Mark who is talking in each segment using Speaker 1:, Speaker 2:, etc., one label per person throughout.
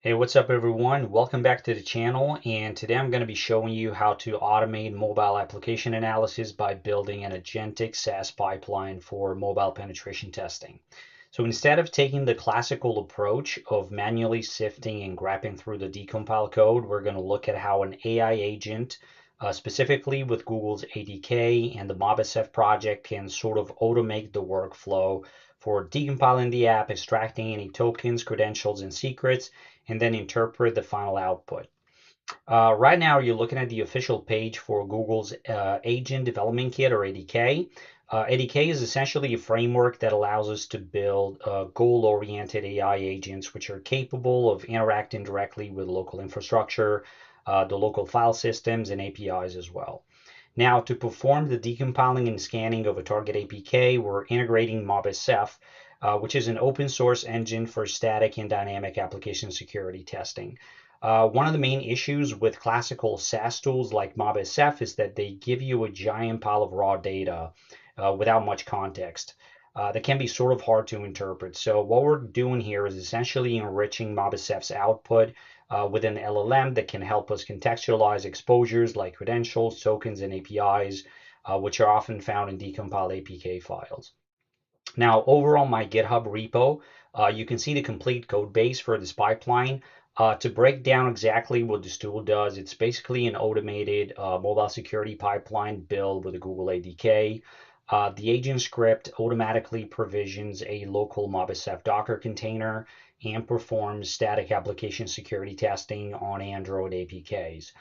Speaker 1: Hey, what's up everyone? Welcome back to the channel, and today I'm going to be showing you how to automate mobile application analysis by building an agentic SAST pipeline for mobile penetration testing. So instead of taking the classical approach of manually sifting and grabbing through the decompiled code, we're going to look at how an AI agent, specifically with Google's ADK and the MobSF project, can sort of automate the workflow for decompiling the app, extracting any tokens, credentials, and secrets, and then interpret the final output. Right now, you're looking at the official page for Google's Agent Development Kit, or ADK. ADK is essentially a framework that allows us to build goal-oriented AI agents which are capable of interacting directly with local infrastructure, the local file systems, and APIs as well. Now, to perform the decompiling and scanning of a target APK, we're integrating MobSF, which is an open source engine for static and dynamic application security testing. One of the main issues with classical SAST tools like MobSF is that they give you a giant pile of raw data without much context. That can be sort of hard to interpret. So what we're doing here is essentially enriching MobSF's output with an LLM that can help us contextualize exposures like credentials, tokens, and APIs, which are often found in decompiled APK files. Now, over on my GitHub repo, you can see the complete code base for this pipeline. To break down exactly what this tool does, it's basically an automated mobile security pipeline built with a Google ADK. The agent script automatically provisions a local MobSF Docker container and performs static application security testing on Android APKs.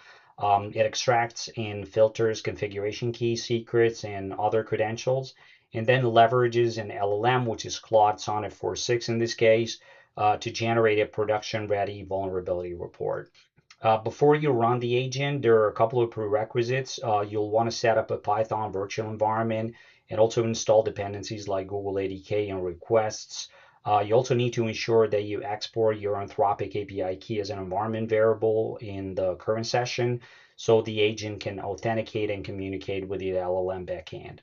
Speaker 1: It extracts and filters configuration keys, secrets, and other credentials, and then leverages an LLM, which is Claude Sonnet 4.6 in this case, to generate a production-ready vulnerability report. Before you run the agent, there are a couple of prerequisites. You'll want to set up a Python virtual environment and also install dependencies like Google ADK and requests. You also need to ensure that you export your Anthropic API key as an environment variable in the current session so the agent can authenticate and communicate with the LLM backend.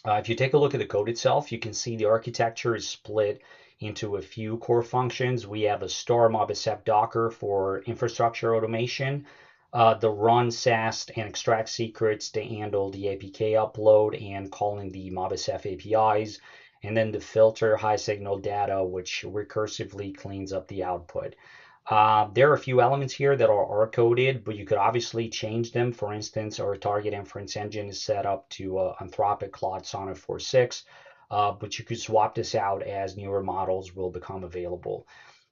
Speaker 1: If you take a look at the code itself, you can see the architecture is split into a few core functions. We have a star MobSF Docker for infrastructure automation, the run SAST and extract secrets to handle the APK upload and calling the MobSF APIs, and then the filter high signal data, which recursively cleans up the output. There are a few elements here that are hard-coded, but you could obviously change them. For instance, our target inference engine is set up to Anthropic Claude Sonnet 4.6, but you could swap this out as newer models will become available.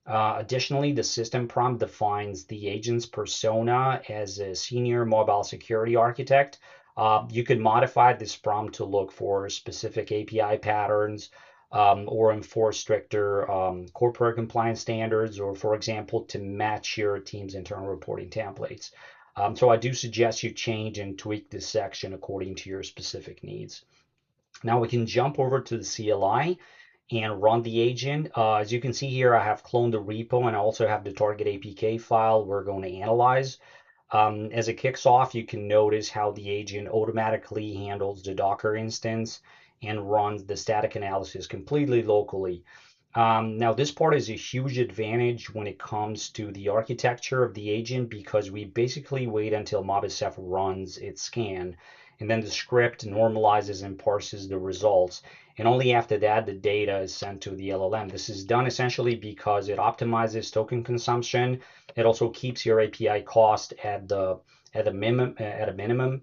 Speaker 1: Additionally, the system prompt defines the agent's persona as a senior mobile security architect. You could modify this prompt to look for specific API patterns, or enforce stricter corporate compliance standards, or for example, to match your team's internal reporting templates. So I do suggest you change and tweak this section according to your specific needs. Now we can jump over to the CLI and run the agent. As you can see here, I have cloned the repo and I also have the target APK file we're going to analyze. As it kicks off, you can notice how the agent automatically handles the Docker instance and runs the static analysis completely locally. Now, this part is a huge advantage when it comes to the architecture of the agent because we basically wait until MobSF runs its scan, and then the script normalizes and parses the results. And only after that, the data is sent to the LLM. This is done essentially because it optimizes token consumption. It also keeps your API cost at a minimum,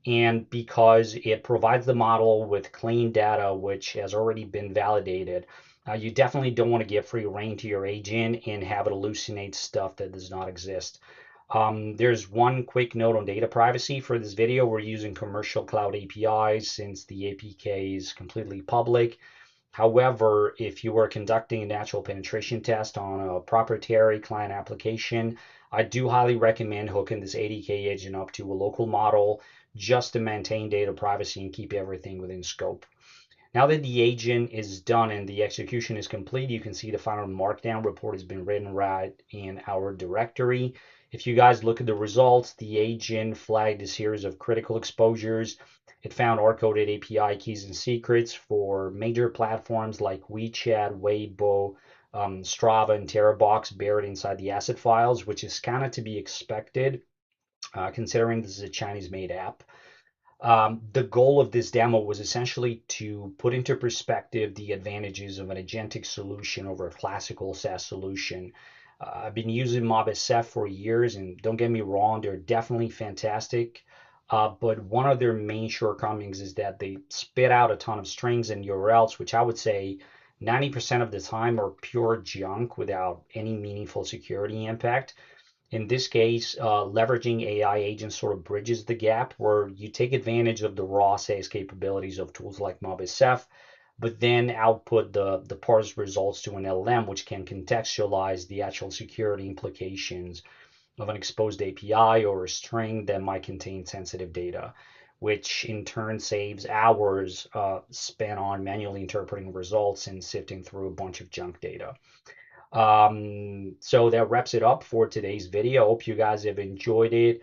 Speaker 1: and because it provides the model with clean data which has already been validated. You definitely don't want to give free rein to your agent and have it hallucinate stuff that does not exist. There's one quick note on data privacy. For this video, we're using commercial cloud APIs since the APK is completely public. However, if you are conducting a natural penetration test on a proprietary client application, I do highly recommend hooking this ADK agent up to a local model just to maintain data privacy and keep everything within scope. Now that the agent is done and the execution is complete, you can see the final markdown report has been written right in our directory. If you guys look at the results, the agent flagged a series of critical exposures. It found hard-coded API keys and secrets for major platforms like WeChat, Weibo, Strava and TerraBox buried inside the asset files, which is kind of to be expected, considering this is a Chinese-made app. The goal of this demo was essentially to put into perspective the advantages of an agentic solution over a classical SaaS solution. I've been using MobSF for years, and don't get me wrong, they're definitely fantastic. But one of their main shortcomings is that they spit out a ton of strings and URLs, which I would say 90% of the time are pure junk without any meaningful security impact. In this case, leveraging AI agents sort of bridges the gap where you take advantage of the raw SaaS capabilities of tools like MobSF, but then output the parsed results to an LLM, which can contextualize the actual security implications of an exposed API or a string that might contain sensitive data, which in turn saves hours spent on manually interpreting results and sifting through a bunch of junk data. So that wraps it up for today's video. I hope you guys have enjoyed it.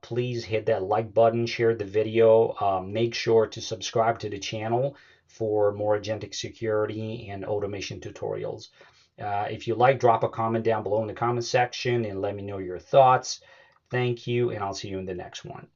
Speaker 1: Please hit that like button, share the video. Make sure to subscribe to the channel for more agentic security and automation tutorials. If you like, drop a comment down below in the comment section and let me know your thoughts. Thank you, and I'll see you in the next one.